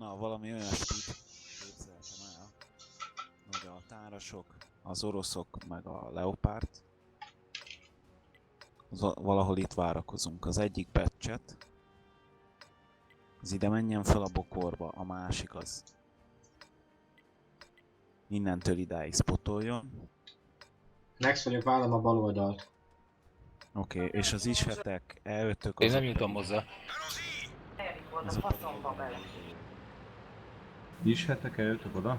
Na, valami olyasmit képzeltem el, hogy a tárasok, az oroszok, meg a leopárd, valahol itt várakozunk. Az egyik batchet, az ide menjen fel a bokorba, a másik az innentől idáig spotoljon. Next vagyok, vállom a bal oldalt. Oké, és az ishetek, E5-ök Én azok nem jutom hozzá. azok pedig Ishetek eljöttök oda?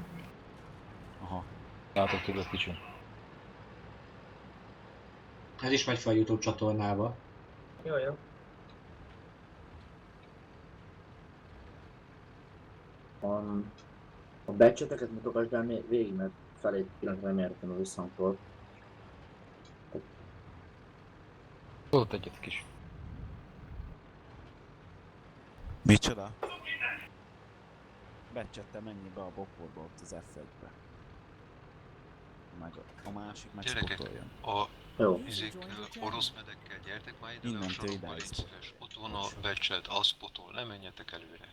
Aha. Látok tőled kicsim. Ez is megy fel a YouTube csatornába. Jó, jó. A batcheteket mutogasd el végig, mert felé pillanatra nem értem a visszhangtól. Volt egyet kis. Micsoda? Batchette menj be a bokorba ott az F1-be. Meg a másik meg Gyerekek, spotoljon. a Jó. orosz medekkel gyertek már ide, Innentől a sarokba, idáig légy szíves. Ott van a becselt, az spotol, ne menjetek előre.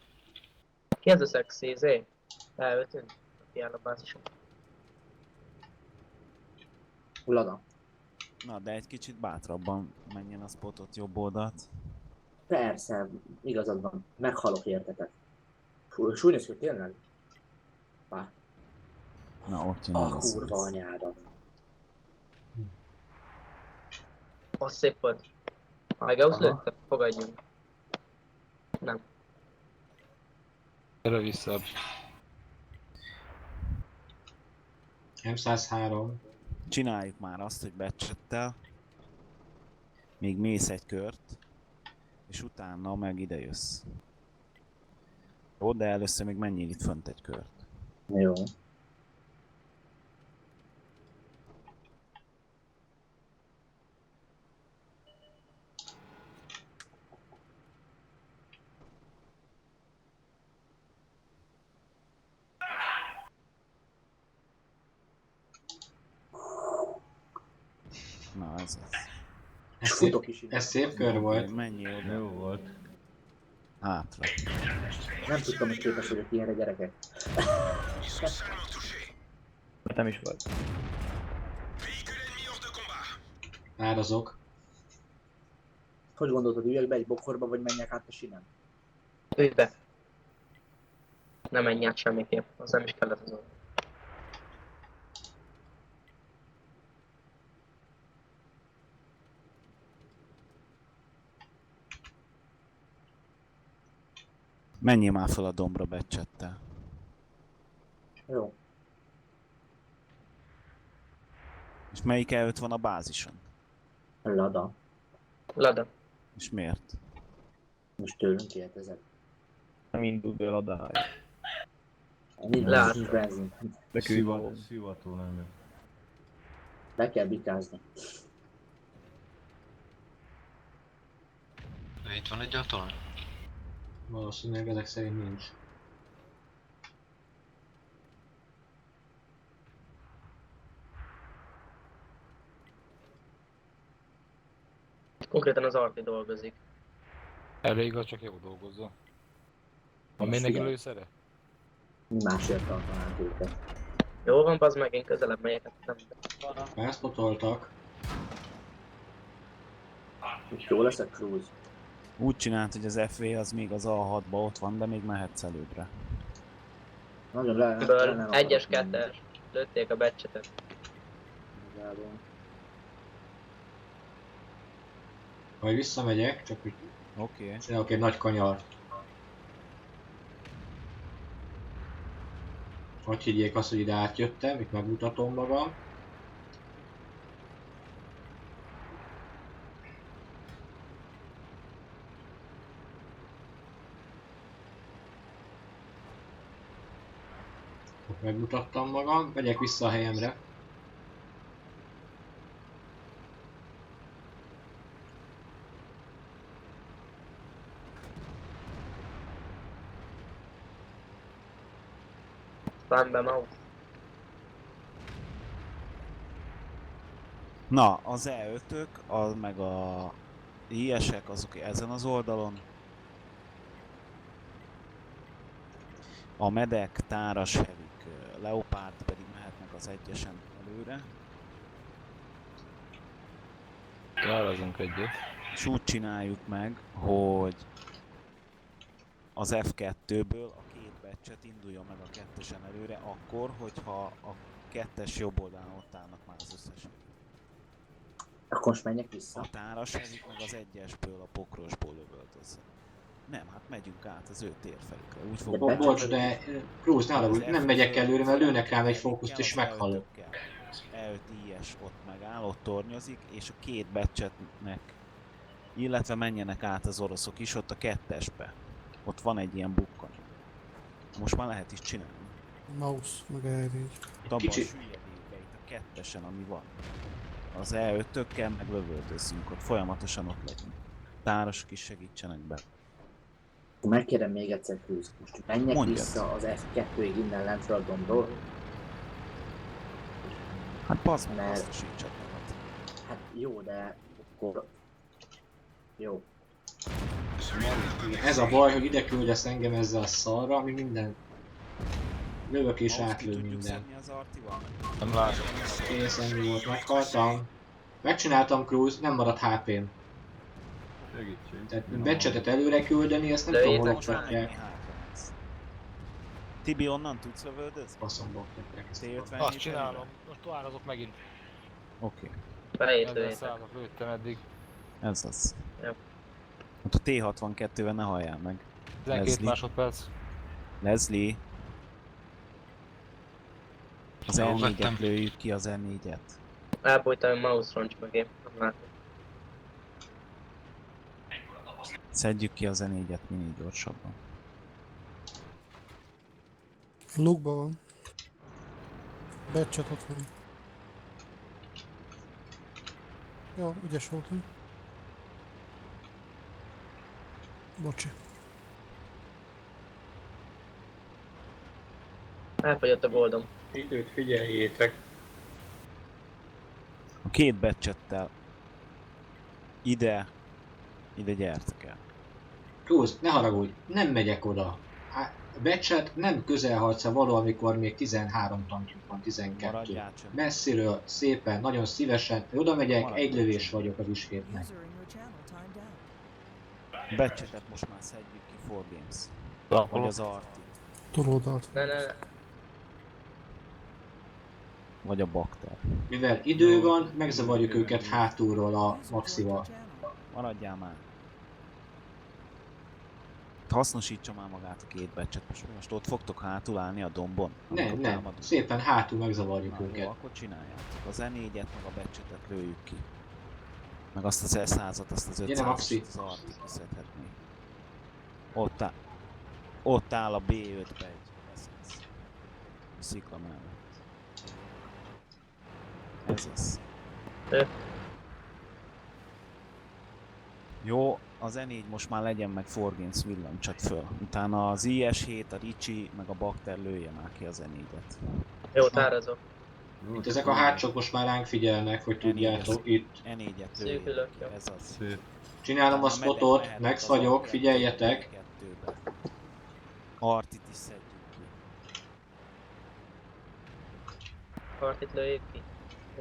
Ki ez a szexi, zé? Elöltünk? Aki áll a bázison. Lada. Na, de egy kicsit bátrabban menjen a spotot jobb oldalt. Persze, igazad van. Meghalok értetek. Fú, súlyos, hogy tényleg? Pá. Na, ott jön A az. kurva anyádat. Az szép volt. Hajgauz Aha. lőtte? Fogadjunk. Nem. Erre vissza. M103. Csináljuk már azt, hogy batchettel. Még mész egy kört. És utána meg ide jössz. Jó, de először még menjél itt fönt egy kört. Jó. Na, ez az. Ez Futok szép, is innen. ez szép kör volt. Menjél oda. Jó volt. Hátra. Nem tudtam, hogy képes vagyok ilyenre, gyerekek. Nem is volt. Árazok. Hogy gondoltad, üljek be egy bokorba, vagy menjek át a sinem? Ülj be. Nem menj át semmiképp. Az nem is kellett az oldal. Menjél már fel a dombra batchettel. Jó. És melyik előtt van a bázison? Lada. Lada. És miért? Most tőlünk kérdezek. Nem indul be a dáj. Lát. Nincs benzin. Szivató nem jön. Le kell bikázni. De itt van egyáltalán? Valószínűleg ezek szerint nincs. Konkrétan az Arti dolgozik. Erre igaz, csak jó dolgozza. Van még neki lőszere? Mi másért tartanánk őket? Jó van, bazd meg, én közelebb megyek, hát nem. Felspotoltak. Úgy jó lesz a cruise. Úgy csinált, hogy az FV az még az A6-ba ott van, de még mehetsz előbbre. Nagyon le nem Ből akarok egyes, menni. kettes. Lőtték a becsetet. Megállom. Majd visszamegyek, csak úgy Oké. csinálok egy nagy kanyart. Hogy higgyék azt, hogy ide átjöttem, itt megmutatom magam. Ott megmutattam magam, megyek vissza a helyemre. Van be mouse. Na, az E5-ök, meg a IS-ek azok ezen az oldalon. A medek, táras, hevik, leopárd pedig mehetnek az egyesen előre. Jározunk egyet. És úgy csináljuk meg, hogy az F2-ből a két batchet induljon meg a kettesen előre, akkor, hogyha a kettes jobb oldalán ott állnak már az összesen. Akkor most menjek vissza. A táras hevik meg az egyesből a pokrosból lövöldözze. Nem, hát megyünk át az ő térfelükre. Úgy fogunk... De Bocs, de Cruz, ne haragudj, nem megyek előre, mert lőnek rám egy fókuszt és meghalok. E5 IS ott megáll, ott tornyozik, és a két batchetnek, illetve menjenek át az oroszok is ott a kettesbe. Ott van egy ilyen bukkan. Most már lehet is csinálni. Mouse, meg elvégy. Abban Kicsi- a süllyedékbe itt a kettesen, ami van. Az E5-ökkel meg lövöldözzünk ott, folyamatosan ott legyünk. Tárosok is segítsenek be. Akkor megkérem még egyszer, Cruz. Most menjek Mondjad. vissza az F2-ig innen lentről a dombról. Hát bazd meg, Mert- hasznosítsad magad. Hát jó, de akkor... Jó. Igen, ez a baj, hogy ide küldesz engem ezzel a szarra, ami minden... Lövök és Ahhoz ki átlő tudjuk minden. szedni az artival? Nem látom. Kész, ennyi volt, meghaltam. Megcsináltam, Cruz, nem maradt HP-m. Segítség. Tehát becsetet előre küldeni, ezt nem tudom, hol Lőjétek Most már ennyi oktatják. hátra lesz. Tibi, onnan tudsz lövöldözni? Faszomba oktatják ezt. T57 Azt csinálom. Most továbbozok megint. Oké, Ezzel Beétlőjétek. szállok, lőttem eddig. ez az. Jó. Hát a T62-vel ne halljál meg. 12 Leslie. másodperc. Leslie. Az Jó, R4-et vettem. lőjük ki, az R4-et. Elbújtam a mouse roncs mögé. Nem látom. Szedjük ki az R4-et minél gyorsabban. Lukban van. Batchet ott van. Jó, ügyes voltam. Bocsi. Elfogyott a goldom. Időt figyeljétek. A két becsettel ide gyertek el. Cruz, ne haragudj, nem megyek oda. A becset nem közelharca való, amikor még 13 tankjuk van, 12. Maradjál csönd. Messziről, szépen, nagyon szívesen, oda megyek, Maradj egy lövés csönd. vagyok az iskétnek. Becsetet most már szedjük ki 4Games. Vagy az Arti. Túloldalt. Ne. Vagy a Bakter. Mivel idő van, megzavarjuk őket hátulról a maxival. Maradjál már. Hasznosítsa már magát a két becset. Most ott fogtok hátul állni a dombon? Nem, amikor nem, támadunk? szépen hátul megzavarjuk Na, jó, őket. akkor csináljátok. Az E4-et meg a becsetet lőjük ki. Meg azt az S100-at, azt az Gyere, 500-at, Maxi. az Arti kiszedhetné. Ott áll a B5-be egy SS. A szikla mellett. Ez az. Ö. Jó, az E4 most már legyen meg 4Games villancsat föl. Utána az IS-7, a Ricsi, meg a Bakter lője már ki az E4-et. Jó, tárazok. Itt ezek a hátsók most már ránk figyelnek, hogy tudjátok, itt. E4-et Szűkülök, lője jó. ki, ez az. Szép. Csinálom a Utána medek spotot, mehetnek Max az vagyok, A2-be, figyeljetek. A2-be. Artit is szedjük ki. Partit lőjük ki.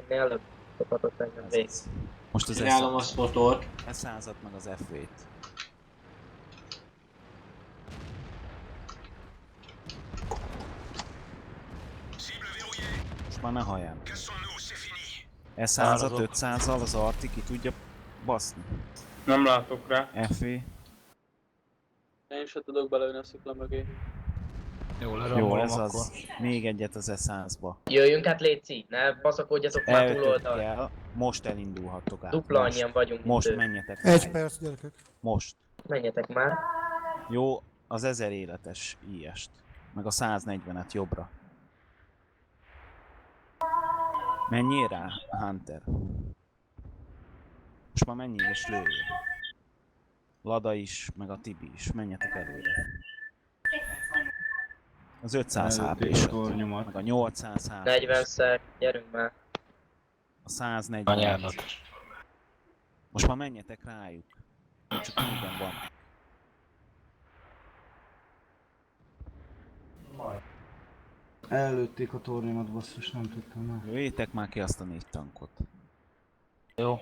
Minél előbb kaphatott engem Ez végig. az. Most az Csinálom a spotot. S100-at meg az FV-t. Most már ne halljál. S100-at 500-al az Arti ki tudja baszni. Nem látok rá. FV. Én se tudok belőni a szikla mögé. Jó, Jó, leramolom ez akkor. az. Még egyet az S100-ba. Jöjjünk át, Léci! Ne baszakodjatok már E5-ök túloldal. kell. Most elindulhattok át. Dupla Most. annyian vagyunk, Most mint ő. menjetek. Egy már. perc, gyerekek. Most. Menjetek már. Jó, az 1000 életes IS-t. Meg a 140-et jobbra. Menjél rá, Hunter. Most már menjél és lőjél. Lada is, meg a Tibi is. Menjetek előre. Az 500 Előtték HP-s, a tornyomat. meg a 800 HP-s, 40-szer, gyerünk már. a 140. Anyádat. Most már menjetek rájuk. Csak minden van. Előtték a tornyot, basszus, nem tudtam meg. Jöjjétek már ki azt a 4 tankot. Jó.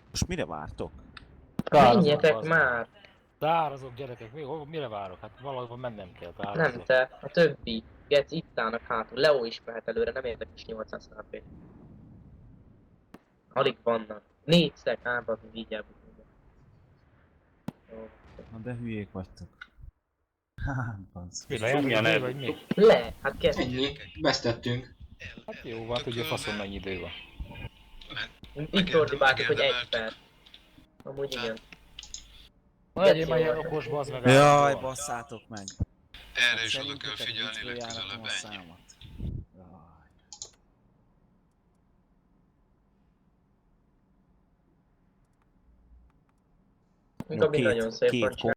Most mire vártok? Menjetek már! Tárazok gyerekek, mire várok? Hát valahol mennem kell, Nem tárazok. te, a többi. Gec itt állnak hátul. Leo is mehet előre, nem érdekes 800 HP. Alig vannak. 4 szeg, ábad, így elbukunk. Jó. Na de hülyék vagytok. Hát, bansz. Mi lejártuk, vagy mi? Le, hát kezdjük. Ennyi, vesztettünk. Hát jó, van, tudja faszom mennyi idő van. Itt ordibáltuk, hogy 1 megérdemeltük. perc. Amúgy igen. Legyél már ilyen okos, bazd meg. Jaj, állandóan. basszátok meg. Erre is oda kell Szerintetek figyelni viccből legközelebb, járatom a ennyi. számat. Jaj. Gabi Jó, nagyon szép két van